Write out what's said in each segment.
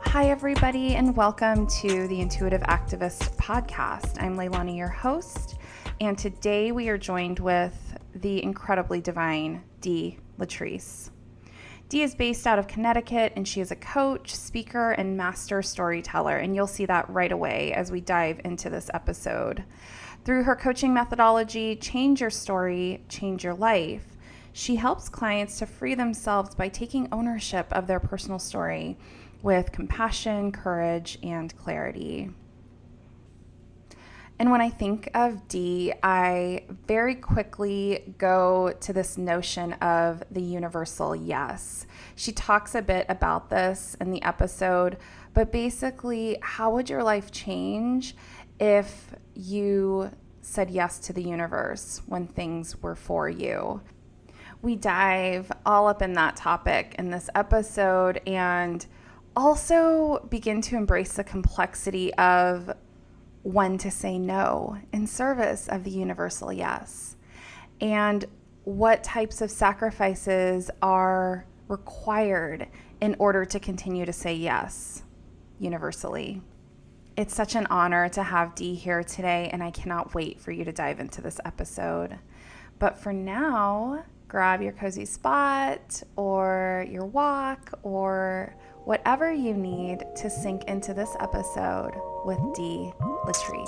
Hi, everybody, and welcome to the Intuitive Activist podcast. I'm Leilani, your host, and today we are joined with the incredibly divine Dee Letrice. Dee is based out of Connecticut, and she is a coach, speaker, and master storyteller, and you'll see that right away as we dive into this episode. Through her coaching methodology, Change Your Story, Change Your Life, she helps clients to free themselves by taking ownership of their personal story with compassion, courage, and clarity. And when I think of Dee, I very quickly go to this notion of the universal yes. She talks a bit about this in the episode, but basically, how would your life change if you said yes to the universe when things were for you? We dive all up in that topic in this episode and also begin to embrace the complexity of when to say no in service of the universal yes, and what types of sacrifices are required in order to continue to say yes universally. It's such an honor to have Dee here today, and I cannot wait for you to dive into this episode. But for now, grab your cozy spot or your walk or whatever you need to sink into this episode with Dee Letrice.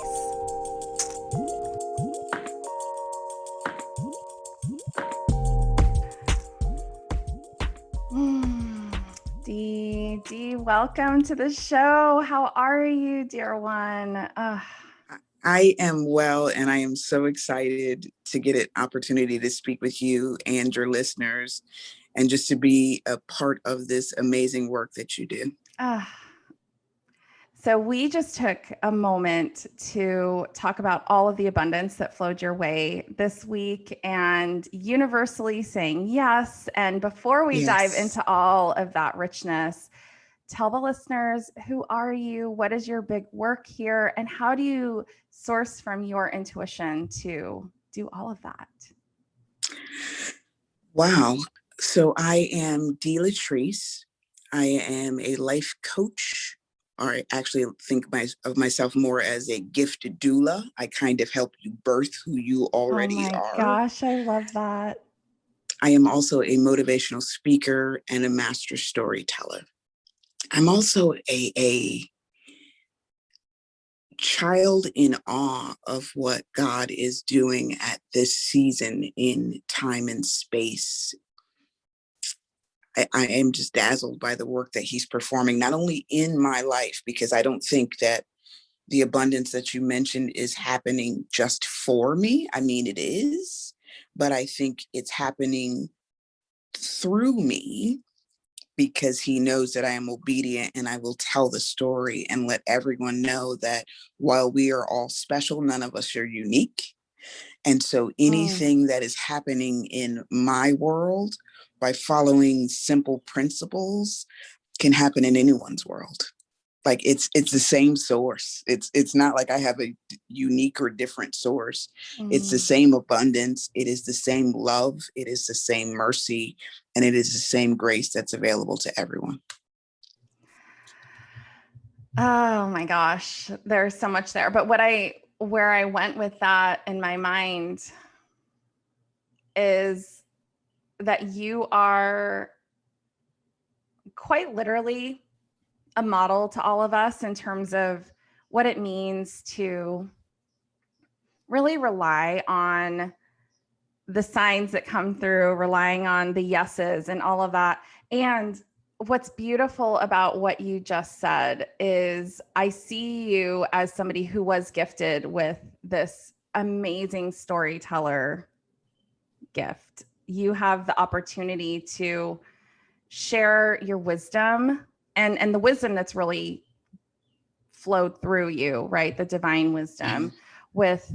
Dee, welcome to the show. How are you, dear one? I am well, and I am so excited to get an opportunity to speak with you and your listeners, and just to be a part of this amazing work that you do. So we just took a moment to talk about all of the abundance that flowed your way this week and universally saying yes. And before we dive into all of that richness, tell the listeners, who are you? What is your big work here? And how do you source from your intuition to do all of that? Wow. So I am Dee Letrice. I am a life coach, or I actually think of myself more as a gifted doula. I kind of help you birth who you already are. Oh my gosh, I love that. I am also a motivational speaker and a master storyteller. I'm also a child in awe of what God is doing at this season in time and space. I am just dazzled by the work that he's performing, not only in my life, because I don't think that the abundance that you mentioned is happening just for me. I mean, it is, but I think it's happening through me because he knows that I am obedient, and I will tell the story and let everyone know that while we are all special, none of us are unique. And so anything that is happening in my world by following simple principles can happen in anyone's world. Like it's the same source. It's not like I have a unique or different source. It's the same abundance. It is the same love. It is the same mercy, and it is the same grace that's available to everyone. Oh my gosh, there's so much there. But where I went with that in my mind is that you are quite literally a model to all of us in terms of what it means to really rely on the signs that come through, relying on the yeses and all of that. And what's beautiful about what you just said is I see you as somebody who was gifted with this amazing storyteller gift. You have the opportunity to share your wisdom and the wisdom that's really flowed through you, right? The divine wisdom with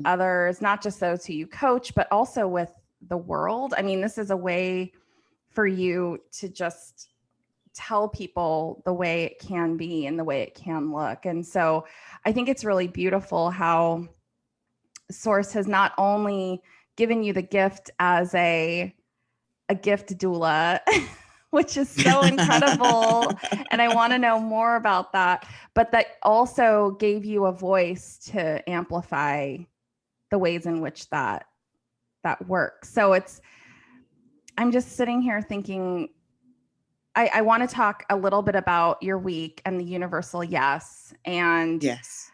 others, not just those who you coach, but also with the world. I mean, this is a way for you to just tell people the way it can be and the way it can look. And so I think it's really beautiful how source has not only given you the gift as a gift doula, which is so incredible. And I want to know more about that, but that also gave you a voice to amplify the ways in which that works. So I'm just sitting here thinking, I want to talk a little bit about your week and the universal yes. And yes.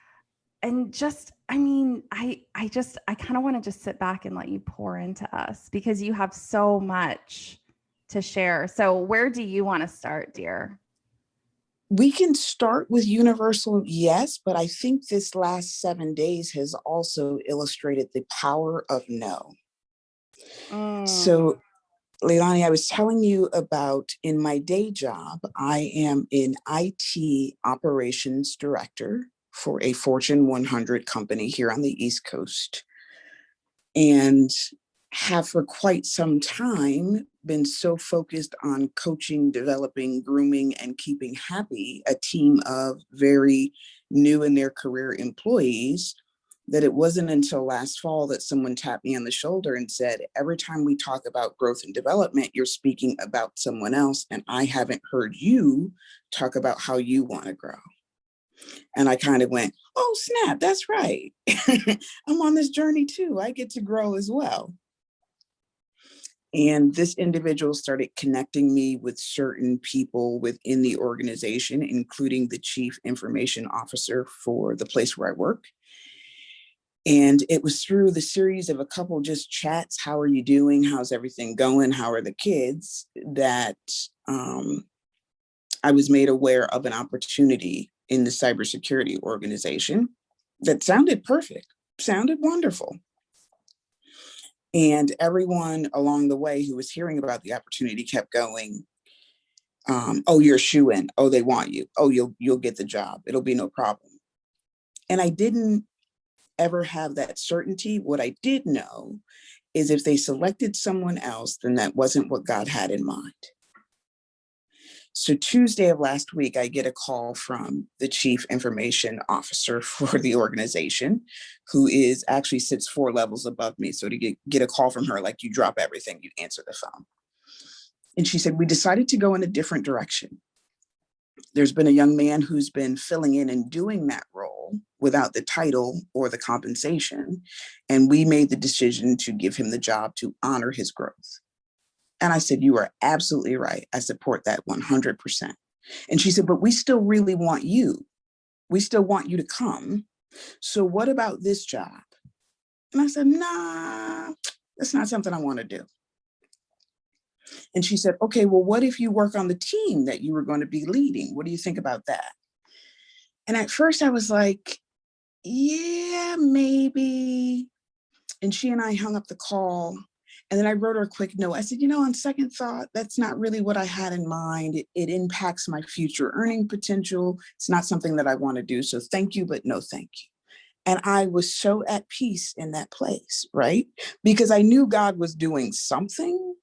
And just, I mean, I kind of want to just sit back and let you pour into us because you have so much to share. So where do you want to start, dear? We can start with universal yes, but I think this last 7 days has also illustrated the power of no. So Leilani, I was telling you about in my day job, I am an IT operations director for a Fortune 100 company here on the East Coast, and have for quite some time been so focused on coaching, developing, grooming, and keeping happy a team of very new in their career employees that it wasn't until last fall that someone tapped me on the shoulder and said, every time we talk about growth and development, you're speaking about someone else, and I haven't heard you talk about how you want to grow. And I kind of went, oh, snap, that's right. I'm on this journey too. I get to grow as well. And this individual started connecting me with certain people within the organization, including the chief information officer for the place where I work. And it was through the series of a couple just chats, how are you doing? How's everything going? How are the kids? That I was made aware of an opportunity in the cybersecurity organization that sounded perfect, sounded wonderful. And everyone along the way who was hearing about the opportunity kept going, oh, you're a shoo-in. Oh, they want you. Oh, you'll get the job. It'll be no problem. And I didn't ever have that certainty. What I did know is if they selected someone else, then that wasn't what God had in mind. So Tuesday of last week, I get a call from the chief information officer for the organization, who is actually sits 4 levels above me. So to get a call from her, like you drop everything, you answer the phone. And she said, we decided to go in a different direction. There's been a young man who's been filling in and doing that role without the title or the compensation. And we made the decision to give him the job to honor his growth. And I said, you are absolutely right. I support that 100%. And she said, but we still really want you. We still want you to come. So what about this job? And I said, nah, that's not something I want to do. And she said, okay, well, what if you work on the team that you were going to be leading? What do you think about that? And at first I was like, yeah, maybe. And she and I hung up the call. And then I wrote her a quick note. I said, on second thought, that's not really what I had in mind. It impacts my future earning potential. It's not something that I want to do. So thank you, but no thank you. And I was so at peace in that place, right? Because I knew God was doing something.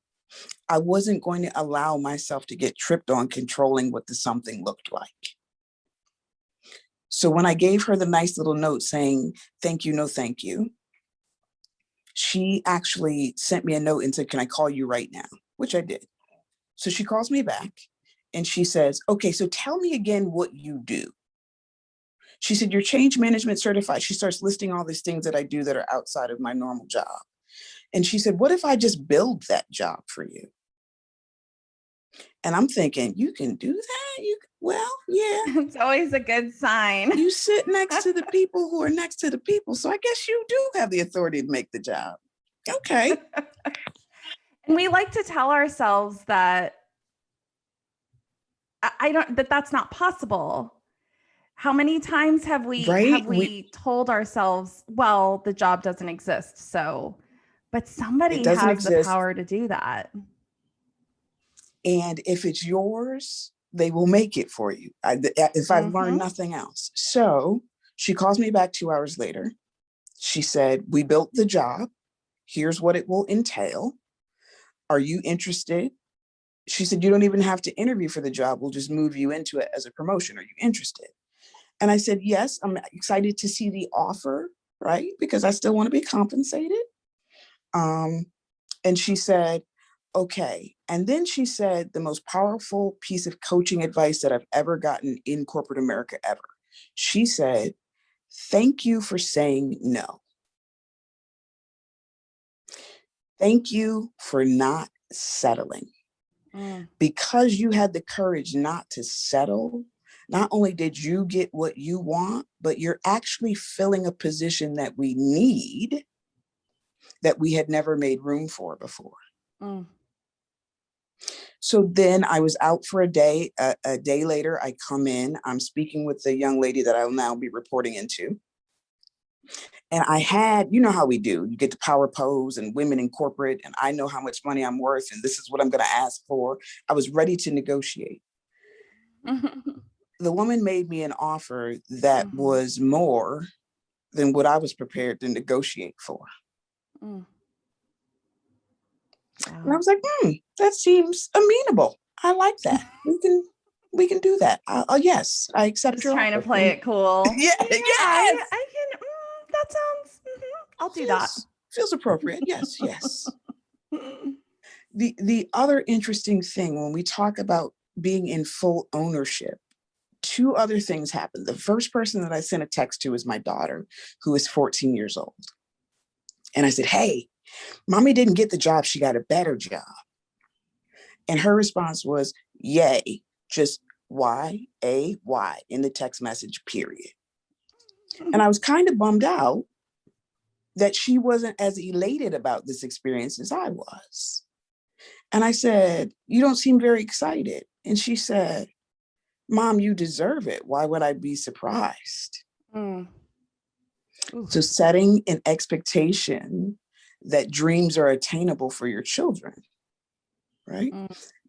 I wasn't going to allow myself to get tripped on controlling what the something looked like. So when I gave her the nice little note saying, thank you, no thank you, she actually sent me a note and said, can I call you right now? Which I did. So she calls me back and she says, okay, so tell me again what you do. She said, you're change management certified. She starts listing all these things that I do that are outside of my normal job. And she said, what if I just build that job for you? And I'm thinking, you can do that? Well, yeah. It's always a good sign. You sit next to the people who are next to the people. So I guess you do have the authority to make the job. Okay. And we like to tell ourselves that that's not possible. How many times have we told ourselves, well, the job doesn't exist. So, but somebody has the power to do that. And if it's yours, they will make it for you. If I've learned nothing else. So she calls me back 2 hours later. She said, we built the job. Here's what it will entail. Are you interested? She said, you don't even have to interview for the job. We'll just move you into it as a promotion. Are you interested? And I said, yes, I'm excited to see the offer, right? Because I still want to be compensated. And she said, okay. And then she said the most powerful piece of coaching advice that I've ever gotten in corporate America ever. She said, thank you for saying no. Thank you for not settling. Because you had the courage not to settle, not only did you get what you want, but you're actually filling a position that we need that we had never made room for before. So then I was out for a day. A day later, I come in. I'm speaking with the young lady that I'll now be reporting into. And I had, you know how we do, you get the power pose and women in corporate, and I know how much money I'm worth, and this is what I'm going to ask for. I was ready to negotiate. The woman made me an offer that was more than what I was prepared to negotiate for. Wow. And I was like, that seems amenable. I like that. We can do that. Yes, I accept Just your trying offer. to play it cool. Yeah, yes. I can. That sounds. I'll do that. Feels appropriate. Yes, yes. The other interesting thing when we talk about being in full ownership, two other things happened. The first person that I sent a text to is my daughter, who is 14 years old. And I said, hey, mommy didn't get the job. She got a better job. And her response was, yay, just Y-A-Y in the text message, period. And I was kind of bummed out that she wasn't as elated about this experience as I was. And I said, you don't seem very excited. And she said, Mom, you deserve it. Why would I be surprised? So setting an expectation that dreams are attainable for your children, right?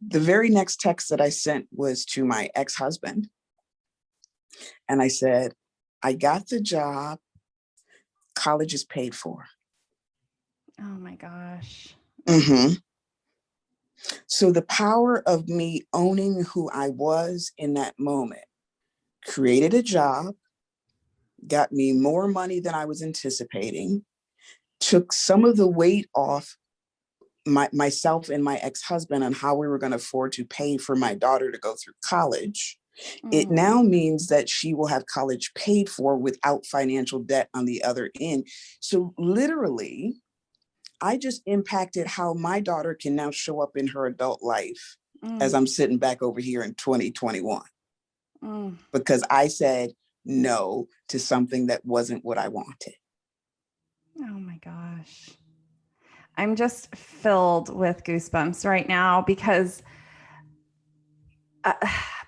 The very next text that I sent was to my ex-husband. And I said, I got the job. College is paid for. Oh my gosh. So the power of me owning who I was in that moment created a job, got me more money than I was anticipating, took some of the weight off myself and my ex-husband on how we were going to afford to pay for my daughter to go through college. It now means that she will have college paid for without financial debt on the other end. So literally, I just impacted how my daughter can now show up in her adult life as I'm sitting back over here in 2021. Because I said no to something that wasn't what I wanted. Oh my gosh. I'm just filled with goosebumps right now because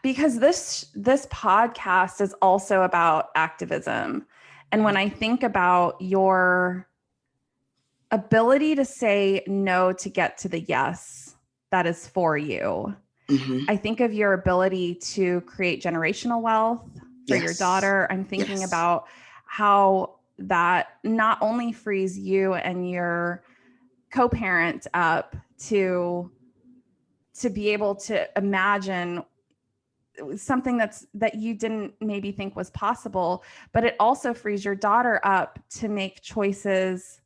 this podcast is also about activism. And when I think about your ability to say no to get to the yes that is for you, I think of your ability to create generational wealth for your daughter. I'm thinking about how that not only frees you and your co-parent up to be able to imagine something that you didn't maybe think was possible, but it also frees your daughter up to make choices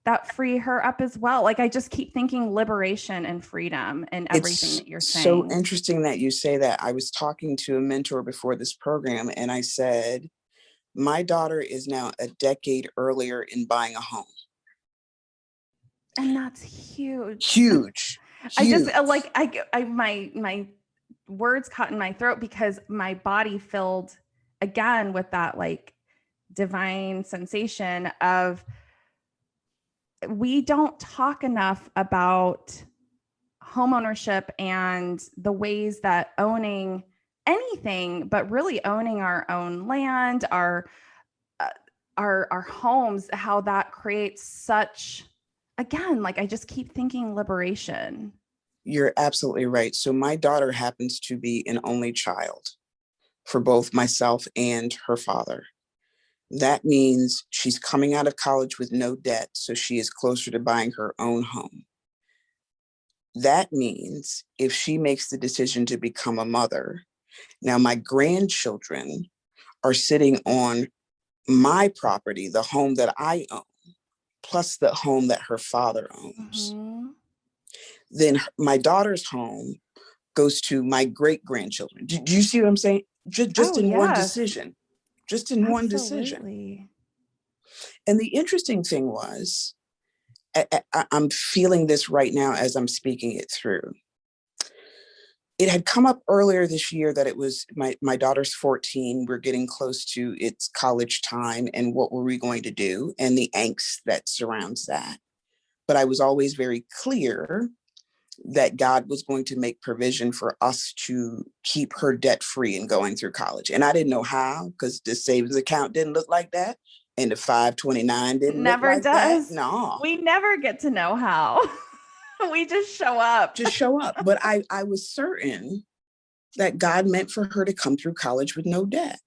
that free her up as well. Like I just keep thinking liberation and freedom and everything that you're saying. So interesting that you say that. I was talking to a mentor before this program and I said, my daughter is now a decade earlier in buying a home. And that's huge. Huge. I just like, my words caught in my throat because my body filled again with that like divine sensation of, we don't talk enough about homeownership and the ways that owning anything, but really owning our own land, our homes, how that creates such, again, like I just keep thinking liberation. You're absolutely right. So my daughter happens to be an only child for both myself and her father. That means she's coming out of college with no debt, so she is closer to buying her own home. That means if she makes the decision to become a mother, now my grandchildren are sitting on my property, the home that I own, plus the home that her father owns. Mm-hmm. Then my daughter's home goes to my great-grandchildren. Do you see what I'm saying? Just Oh, in one yes. decision. Just in one decision. Absolutely. And the interesting thing was, I'm feeling this right now as I'm speaking it through. It had come up earlier this year that it was my daughter's 14. We're getting close to its college time, and what were we going to do, and the angst that surrounds that. But I was always very clear that God was going to make provision for us to keep her debt free and going through college. And I didn't know how, because the savings account didn't look like that. And the 529 didn't look Never like that. does. No. We never get to know how. We just show up. Just show up. But I was certain that God meant for her to come through college with no debt.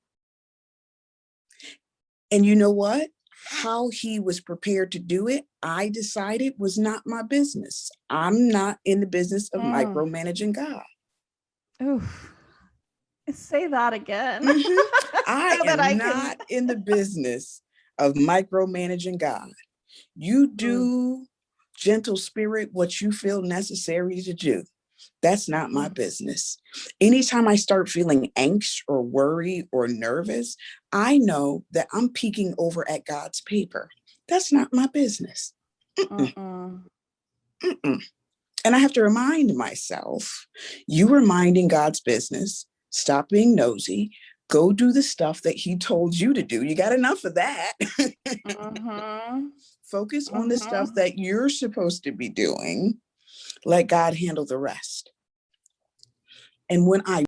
And you know what? How he was prepared to do it, I decided was not my business. I'm not in the business of micromanaging God. Oof. Say that again. I am not in the business of micromanaging God. You do, gentle spirit, what you feel necessary to do. That's not my business. Anytime I start feeling angst or worry or nervous, I know that I'm peeking over at God's paper. That's not my business. Mm-mm. Mm-mm. And I have to remind myself, you are minding God's business. Stop being nosy. Go do the stuff that he told you to do. You got enough of that. Focus on the stuff that you're supposed to be doing. Let God handle the rest. And when I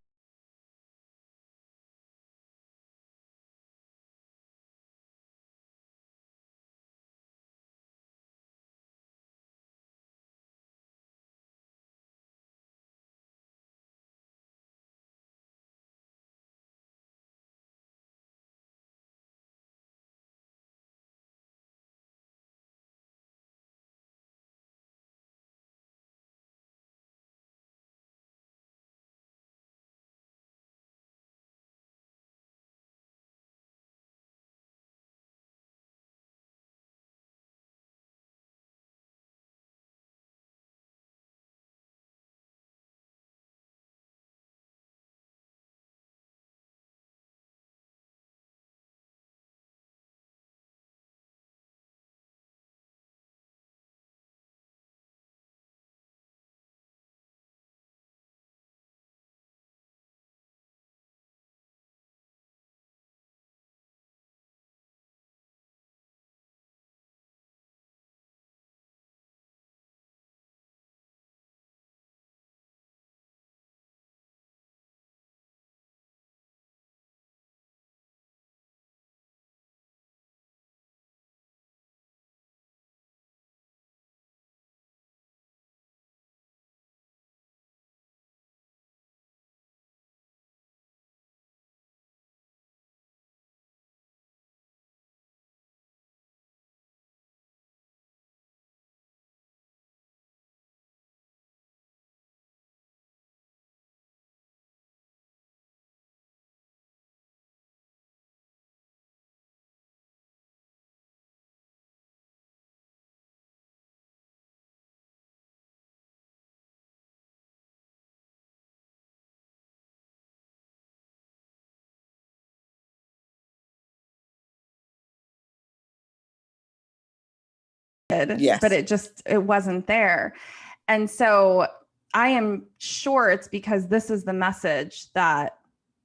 Yes. But it wasn't there. And so I am sure it's because this is the message that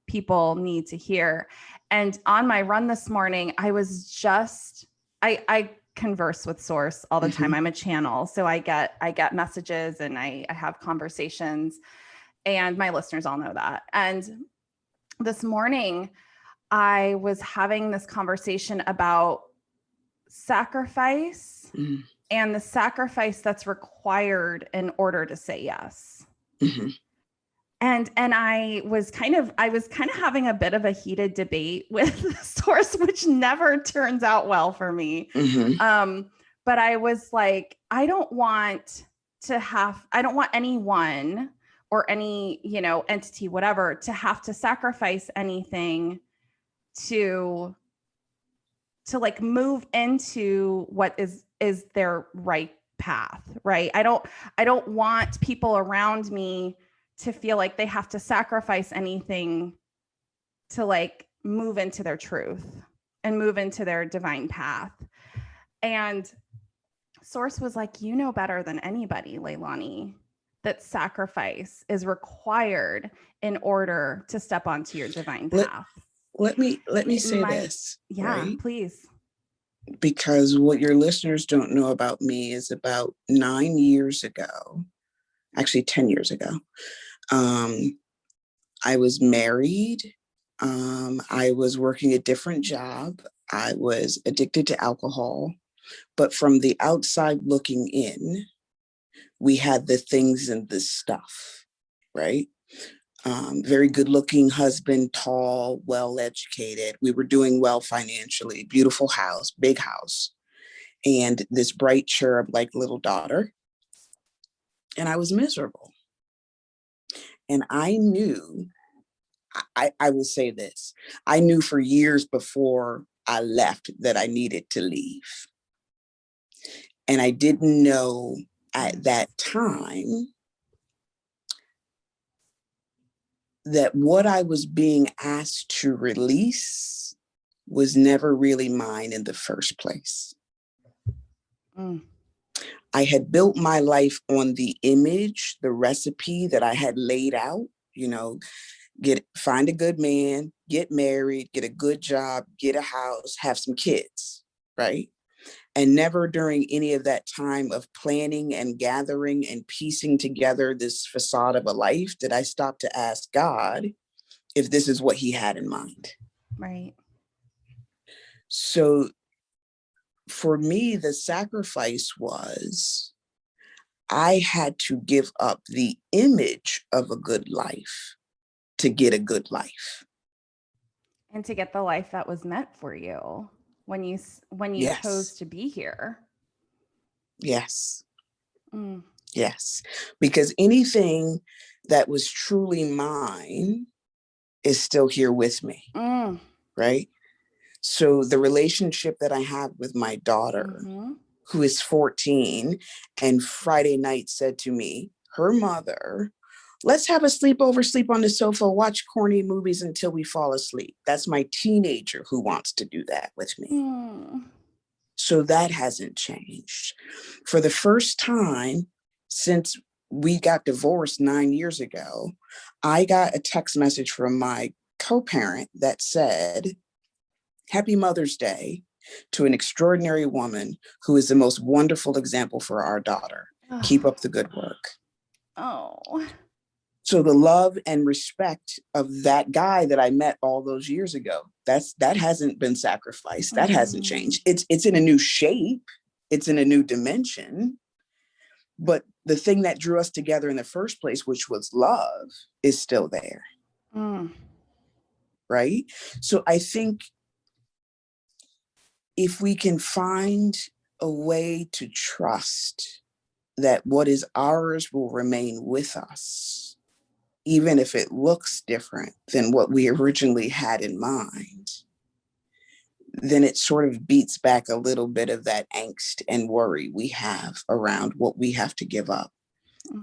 people need to hear. And on my run this morning, I converse with Source all the time. I'm a channel. So I get messages and I have conversations, and my listeners all know that. And this morning I was having this conversation about sacrifice and the sacrifice that's required in order to say yes. And I was kind of having a bit of a heated debate with Source, which never turns out well for me. But I was like, I don't want anyone or any, entity, whatever, to have to sacrifice anything to like move into what is their right path, right? I don't want people around me to feel like they have to sacrifice anything to like move into their truth and move into their divine path. And Source was like, you know better than anybody, Leilani, that sacrifice is required in order to step onto your divine path. Let me say this. Yeah, right? Please. Because what your listeners don't know about me is about 9 years ago, actually 10 years ago, I was married. I was working a different job. I was addicted to alcohol. But from the outside looking in, we had the things and the stuff, right? Very good looking husband, tall, well educated. We were doing well financially, beautiful house, big house, and this bright cherub like little daughter. And I was miserable. And I knew, I will say this, I knew for years before I left that I needed to leave. And I didn't know at that time that what I was being asked to release was never really mine in the first place. I had built my life on the image, the recipe that I had laid out, find a good man, get married, get a good job, get a house, have some kids, right? And never during any of that time of planning and gathering and piecing together this facade of a life did I stop to ask God if this is what he had in mind. Right. So for me, the sacrifice was I had to give up the image of a good life to get a good life. And to get the life that was meant for you when you Yes. chose to be here. Yes. Yes. Because anything that was truly mine is still here with me. Right? So the relationship that I have with my daughter, who is 14, and Friday night said to me, her mother, let's have a sleepover, sleep on the sofa, watch corny movies until we fall asleep. That's my teenager who wants to do that with me. So that hasn't changed. For the first time since we got divorced 9 years ago, I got a text message from my co-parent that said, Happy Mother's Day to an extraordinary woman who is the most wonderful example for our daughter. Keep up the good work. So the love and respect of that guy that I met all those years ago, that hasn't been sacrificed. That hasn't changed. It's in a new shape. It's in a new dimension. But the thing that drew us together in the first place, which was love, is still there. Right? So I think if we can find a way to trust that what is ours will remain with us, even if it looks different than what we originally had in mind, then it sort of beats back a little bit of that angst and worry we have around what we have to give up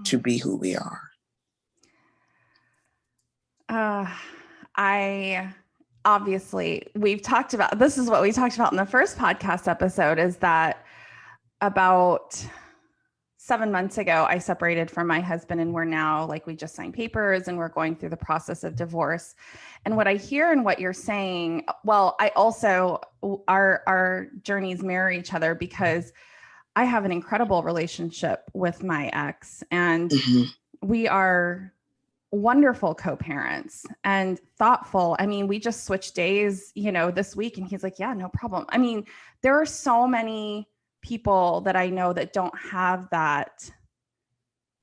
to be who we are. Obviously, we've talked about, this is what we talked about in the first podcast episode, is that about 7 months ago, I separated from my husband, and we're now we just signed papers and we're going through the process of divorce. And what I hear and what you're saying, well, I also, our journeys mirror each other because I have an incredible relationship with my ex, and we are wonderful co-parents and thoughtful. I mean, we just switched days, this week, and he's like, yeah, no problem. I mean, there are so many people that I know that don't have that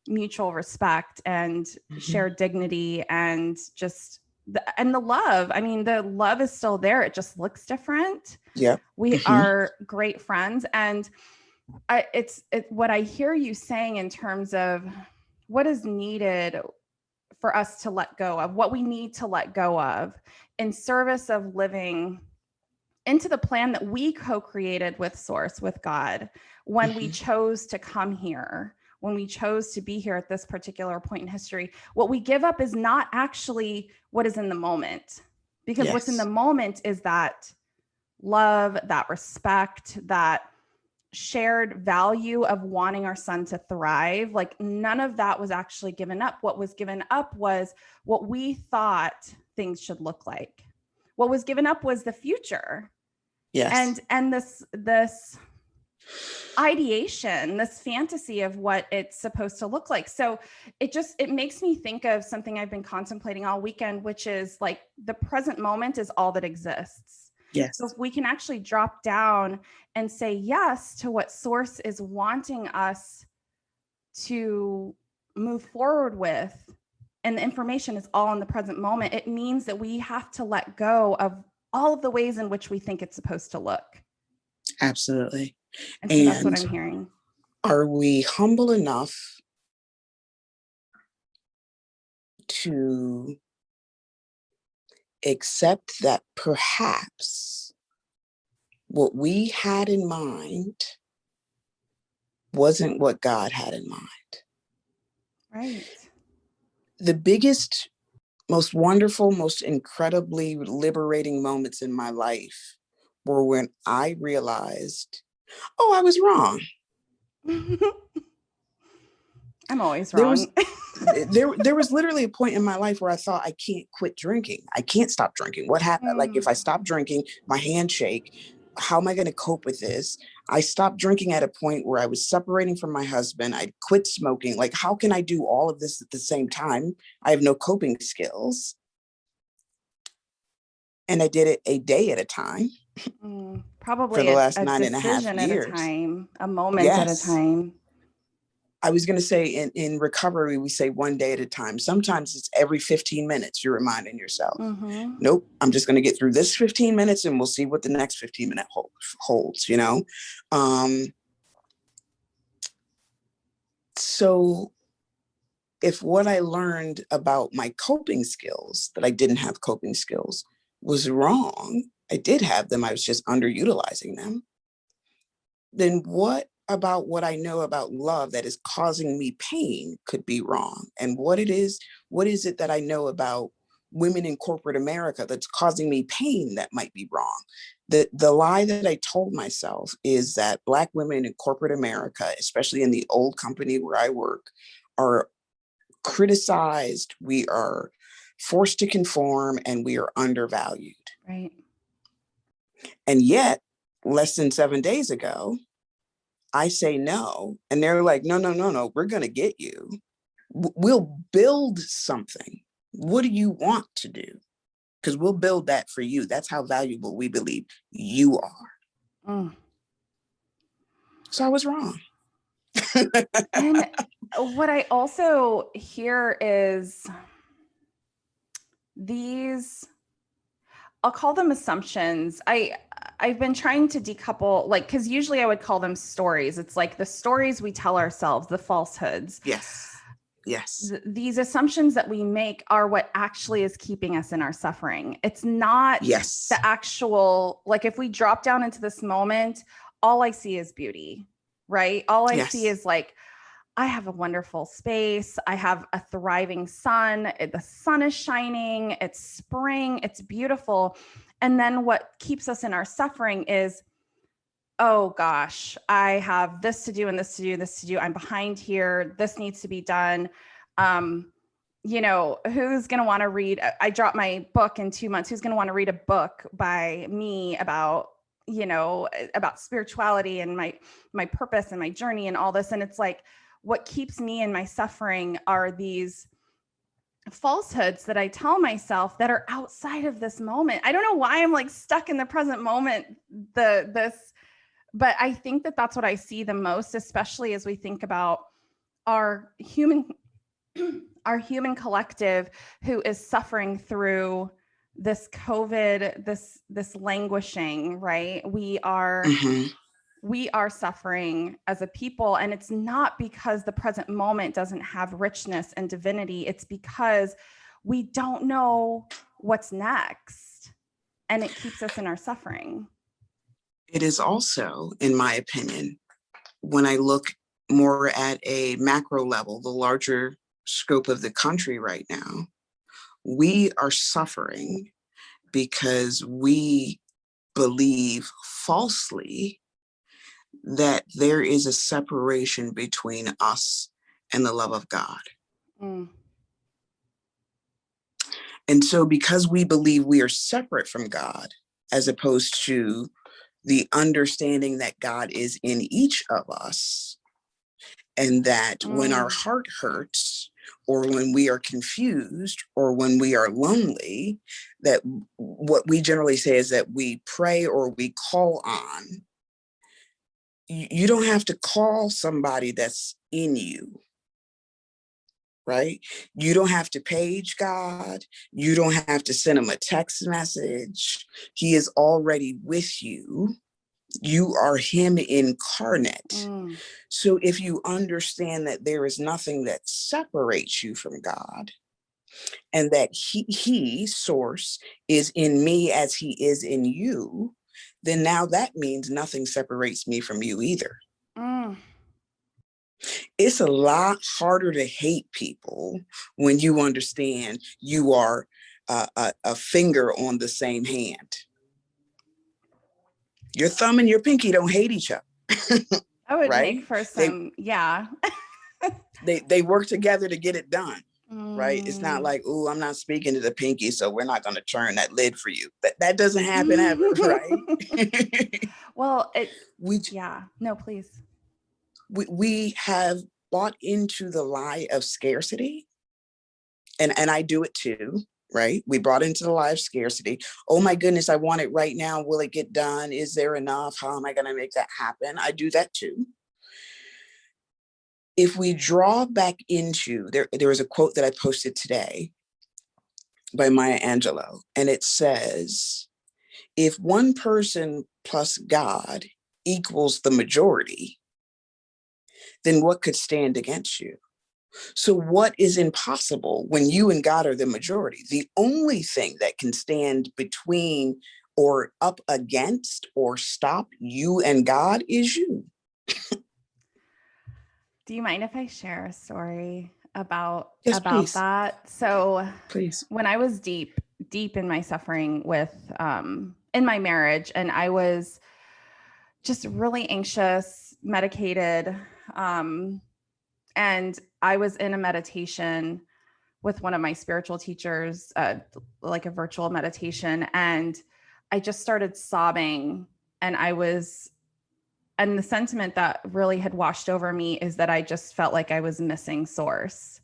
mutual respect and shared dignity and just the love. I mean, the love is still there. It just looks different. Yeah. We are great friends. And it's what I hear you saying in terms of what is needed for us to let go of, what we need to let go of in service of living into the plan that we co-created with Source, with God, when we chose to come here, when we chose to be here at this particular point in history. What we give up is not actually what is in the moment, because what's in the moment is that love, that respect, that shared value of wanting our son to thrive. Like, none of that was actually given up. What was given up was what we thought things should look like. What was given up was the future. Yes. And this ideation, this fantasy of what it's supposed to look like. So it makes me think of something I've been contemplating all weekend, which is like, the present moment is all that exists. Yes. So if we can actually drop down and say yes to what Source is wanting us to move forward with, and the information is all in the present moment, it means that we have to let go of all of the ways in which we think it's supposed to look. Absolutely. And so that's what I'm hearing. Are we humble enough to accept that perhaps what we had in mind wasn't what God had in mind? Right. The biggest, most wonderful, most incredibly liberating moments in my life were when I realized, oh, I was wrong. I'm always wrong. There was literally a point in my life where I thought, I can't quit drinking. I can't stop drinking. What happened? Like, if I stop drinking, my hands shake. How am I going to cope with this? I stopped drinking at a point where I was separating from my husband. I quit smoking. Like, how can I do all of this at the same time? I have no coping skills. And I did it a day at a time. Probably for the last a 9.5 decision years. At a time, a moment at a time. I was going to say, in recovery, we say one day at a time. Sometimes it's every 15 minutes you're reminding yourself, nope, I'm just going to get through this 15 minutes and we'll see what the next 15 minute holds, you know? So if what I learned about my coping skills, that I didn't have coping skills, was wrong, I did have them, I was just underutilizing them, then what about what I know about love that is causing me pain could be wrong? And what is it that I know about women in corporate America that's causing me pain that might be wrong? The lie that I told myself is that Black women in corporate America, especially in the old company where I work, are criticized, we are forced to conform, and we are undervalued. Right. And yet, less than 7 days ago, I say no, and they're like, no, we're going to get you. We'll build something. What do you want to do? Because we'll build that for you. That's how valuable we believe you are. So I was wrong. And what I also hear is these, I'll call them assumptions. I've been trying to decouple, like, because usually I would call them stories. It's like the stories we tell ourselves, the falsehoods. Yes. These assumptions that we make are what actually is keeping us in our suffering. It's not the actual, like, if we drop down into this moment, all I see is beauty, right? All I see is like, I have a wonderful space. I have a thriving son. The sun is shining. It's spring. It's beautiful. And then what keeps us in our suffering is, oh gosh, I have this to do and this to do, this to do. I'm behind here. This needs to be done. You know, who's going to want to read? I dropped my book in 2 months. Who's going to want to read a book by me about, you know, about spirituality and my purpose and my journey and all this? And it's like, what keeps me in my suffering are these falsehoods that I tell myself that are outside of this moment. I don't know why I'm like stuck in the present moment, but I think that that's what I see the most, especially as we think about our human collective who is suffering through this COVID, this languishing, right? We are suffering as a people, and it's not because the present moment doesn't have richness and divinity. It's because we don't know what's next. And it keeps us in our suffering. It is also, in my opinion, when I look more at a macro level, the larger scope of the country right now, we are suffering because we believe falsely that there is a separation between us and the love of God. Mm. And so because we believe we are separate from God, as opposed to the understanding that God is in each of us, and that when our heart hurts, or when we are confused, or when we are lonely, that what we generally say is that we pray or we call on. You don't have to call somebody that's in you, right? You don't have to page God. You don't have to send him a text message. He is already with you. You are him incarnate. So if you understand that there is nothing that separates you from God, and that he source is in me as he is in you, then now that means nothing separates me from you either. It's a lot harder to hate people when you understand you are a finger on the same hand. Your thumb and your pinky don't hate each other. That would right? make for some, They work together to get it done. Right? It's not like, oh, I'm not speaking to the pinky, so we're not going to turn that lid for you. That doesn't happen ever, right? Well, no, please. We have bought into the lie of scarcity, and I do it too, right? We brought into the lie of scarcity. Oh my goodness, I want it right now. Will it get done? Is there enough? How am I going to make that happen? I do that too. If we draw back into, there was a quote that I posted today by Maya Angelou, and it says, if one person plus God equals the majority, then what could stand against you? So what is impossible when you and God are the majority? The only thing that can stand between or up against or stop you and God is you. Do you mind if I share a story about please. that? So please, when I was deep in my suffering with in my marriage, and I was just really anxious, medicated, and I was in a meditation with one of my spiritual teachers, like a virtual meditation, and I just started sobbing, and the sentiment that really had washed over me is that I just felt like I was missing source.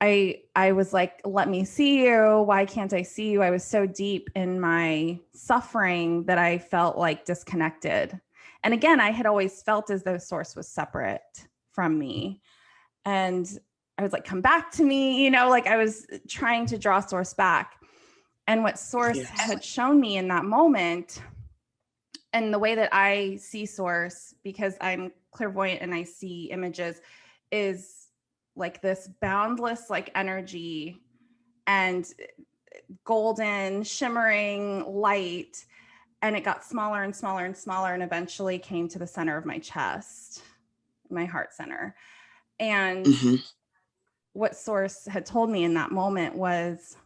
I was like, let me see you. Why can't I see you? I was so deep in my suffering that I felt like disconnected. And again, I had always felt as though source was separate from me. And I was like, come back to me, like I was trying to draw source back. And what source had shown me in that moment, and the way that I see source, because I'm clairvoyant and I see images, is like this boundless like energy and golden shimmering light. And it got smaller and smaller and smaller, and eventually came to the center of my chest, my heart center. And what source had told me in that moment was,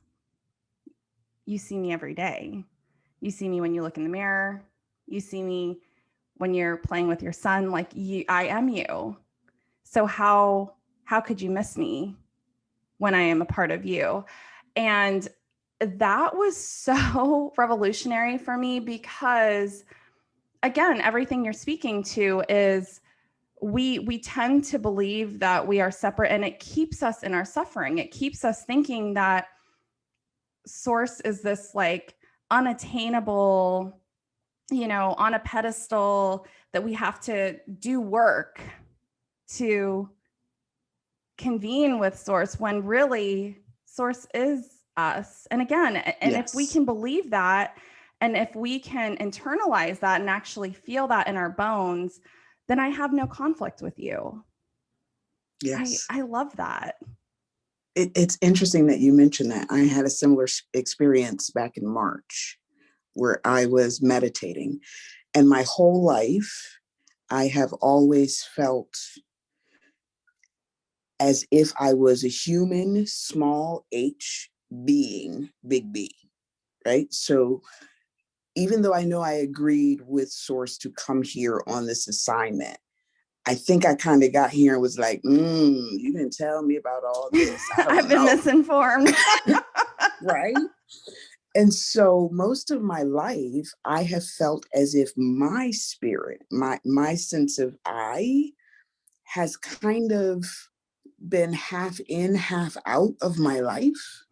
you see me every day. You see me when you look in the mirror. You see me when you're playing with your son. Like, I am you. So how could you miss me when I am a part of you? And that was so revolutionary for me, because again, everything you're speaking to is we tend to believe that we are separate, and it keeps us in our suffering. It keeps us thinking that source is this like unattainable, on a pedestal, that we have to do work to convene with source, when really source is us. And again, if we can believe that, and if we can internalize that and actually feel that in our bones, then I have no conflict with you. Yes. I love that. It's interesting that you mentioned that. I had a similar experience back in March. where I was meditating. And my whole life, I have always felt as if I was a human, small h, being, big B, right? So even though I know I agreed with Source to come here on this assignment, I think I kind of got here and was like, you didn't tell me about all this. I don't I've been know. misinformed. Right? And so most of my life, I have felt as if my spirit, my sense of I has kind of been half in, half out of my life.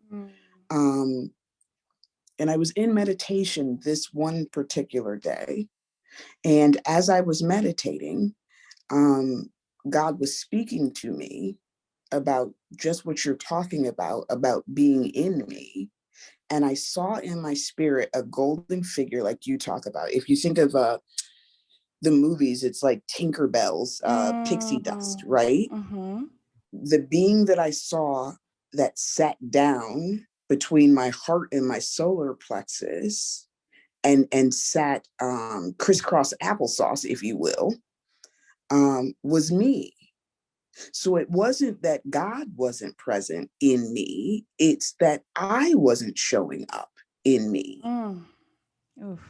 Um, and I was in meditation this one particular day. And as I was meditating, God was speaking to me about just what you're talking about being in me. And I saw in my spirit a golden figure, like you talk about. If you think of the movies, it's like Tinkerbell's pixie dust, right? The being that I saw that sat down between my heart and my solar plexus and sat crisscross applesauce, if you will, was me. So it wasn't that God wasn't present in me, it's that I wasn't showing up in me. Oof.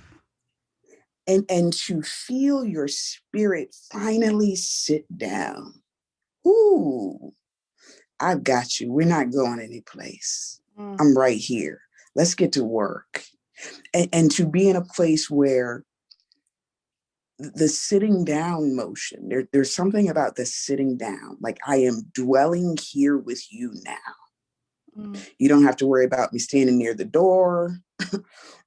And to feel your spirit finally sit down. Ooh, I've got you. We're not going anyplace. I'm right here. Let's get to work. And to be in a place where the sitting down motion, there's something about the sitting down, like I am dwelling here with you now. You don't have to worry about me standing near the door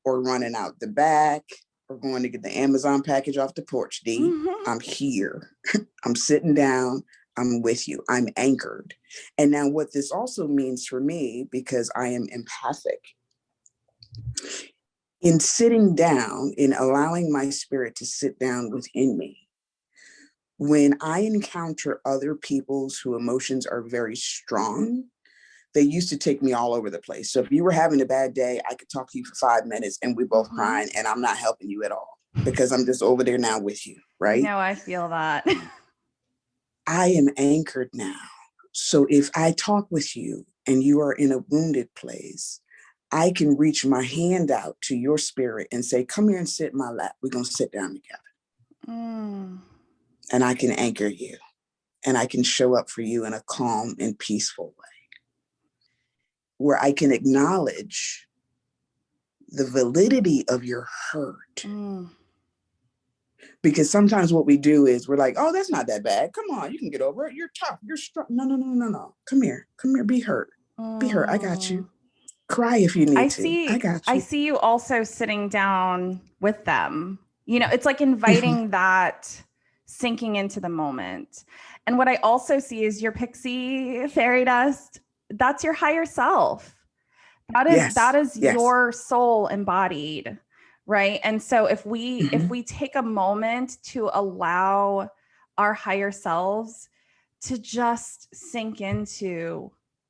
or running out the back or going to get the Amazon package off the porch, Dee. I'm here. I'm sitting down. I'm with you. I'm anchored. And now what this also means for me, because I am empathic, in sitting down, in allowing my spirit to sit down within me, when I encounter other people's whose emotions are very strong, they used to take me all over the place. So if you were having a bad day, I could talk to you for 5 minutes and we're both crying and I'm not helping you at all because I'm just over there now with you, right? No, I feel that. I am anchored now. So if I talk with you and you are in a wounded place, I can reach my hand out to your spirit and say, come here and sit in my lap. We're going to sit down together. And I can anchor you and I can show up for you in a calm and peaceful way where I can acknowledge the validity of your hurt. Because sometimes what we do is we're like, oh, that's not that bad. Come on, you can get over it. You're tough. You're strong. No. Come here. Be hurt. Be hurt. I got you. Cry if you need to. I got you. I see you also sitting down with them. You know, it's like inviting that sinking into the moment. And what I also see is your pixie fairy dust. That's your higher self. That is your soul embodied, right? And so if we take a moment to allow our higher selves to just sink into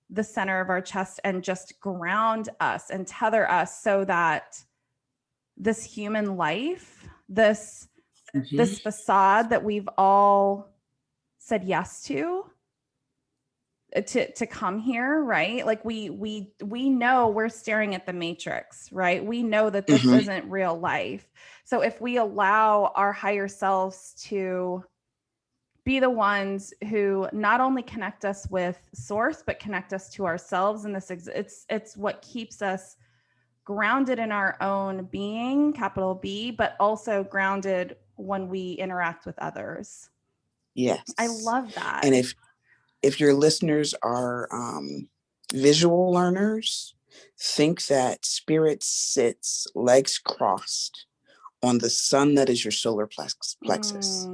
the center of our chest and just ground us and tether us so that this human life, this facade that we've all said yes to come here, right? Like we know we're staring at the matrix, right? We know that this isn't real life. So if we allow our higher selves to be the ones who not only connect us with source, but connect us to ourselves, and it's what keeps us grounded in our own being, capital B, but also grounded when we interact with others. Yes. I love that. And if your listeners are visual learners, think that spirit sits legs crossed on the sun that is your solar plexus.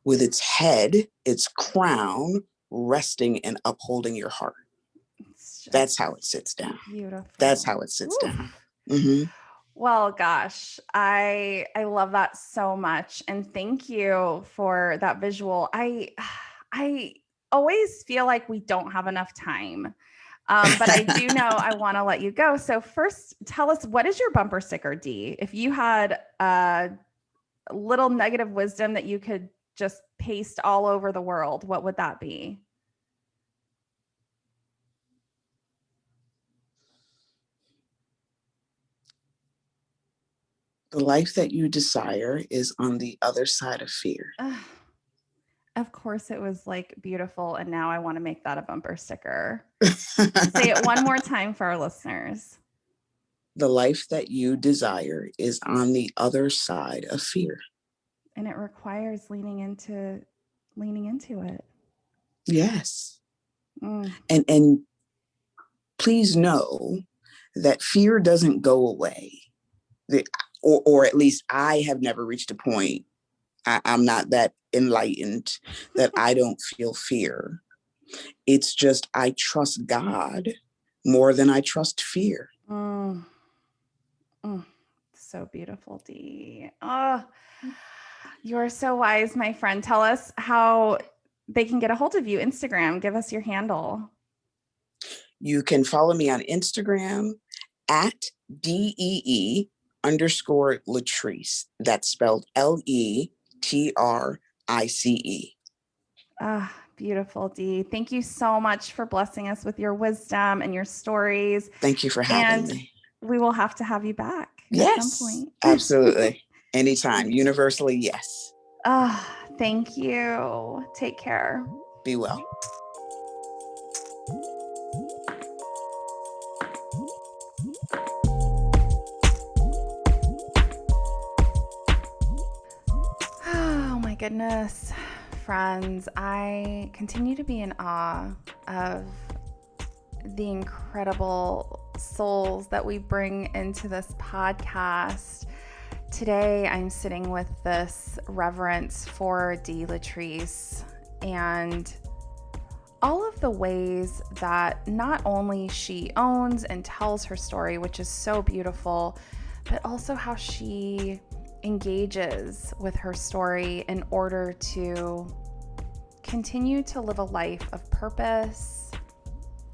With its head, its crown resting and upholding your heart. That's how it sits down. Beautiful. That's how it sits down. Well, gosh, I love that so much. And thank you for that visual. I always feel like we don't have enough time. But I do know I want to let you go. So first, tell us, what is your bumper sticker, Dee? If you had a little nugget of wisdom that you could just paste all over the world, what would that be? The life that you desire is on the other side of fear. Of course, it was like beautiful. And now I want to make that a bumper sticker. Say it one more time for our listeners. The life that you desire is on the other side of fear. And it requires leaning into it. Yes. And please know that fear doesn't go away. Or at least I have never reached a point, I'm not that enlightened, that I don't feel fear. It's just I trust God more than I trust fear. So beautiful, Dee. Oh, you're so wise, my friend. Tell us how they can get a hold of you. Instagram, give us your handle. You can follow me on Instagram at DEE_Letrice. That's spelled LETRICE. Beautiful, Dee. Thank you so much for blessing us with your wisdom and your stories. Thank you for having me. We will have to have you back at some point. Absolutely. Anytime. Universally, yes. Thank you. Take care. Be well. Oh my goodness, friends. I continue to be in awe of the incredible souls that we bring into this podcast. Today, I'm sitting with this reverence for Dee Letrice and all of the ways that not only she owns and tells her story, which is so beautiful, but also how she engages with her story in order to continue to live a life of purpose,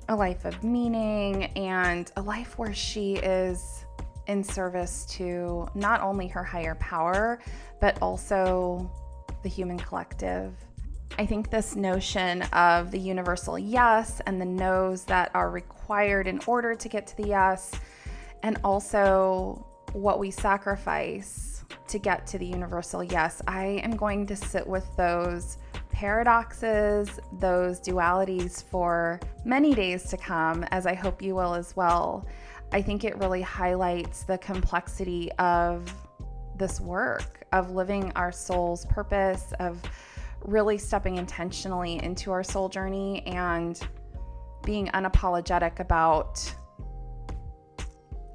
a life of meaning, and a life where she is in service to not only her higher power, but also the human collective. I think this notion of the universal yes and the no's that are required in order to get to the yes, and also what we sacrifice to get to the universal yes. I am going to sit with those paradoxes, those dualities for many days to come, as I hope you will as well. I think it really highlights the complexity of this work, of living our soul's purpose, of really stepping intentionally into our soul journey and being unapologetic about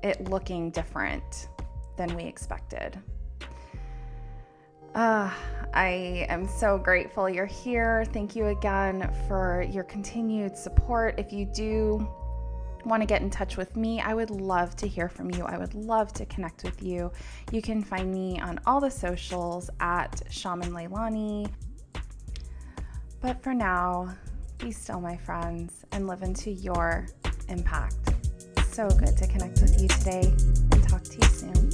it looking different than we expected. I am so grateful you're here. Thank you again for your continued support. If you do want to get in touch with me, I would love to hear from you. I would love to connect with you. You can find me on all the socials at Shaman Leilani. But for now, be still, my friends, and live into your impact. So good to connect with you today, and talk to you soon.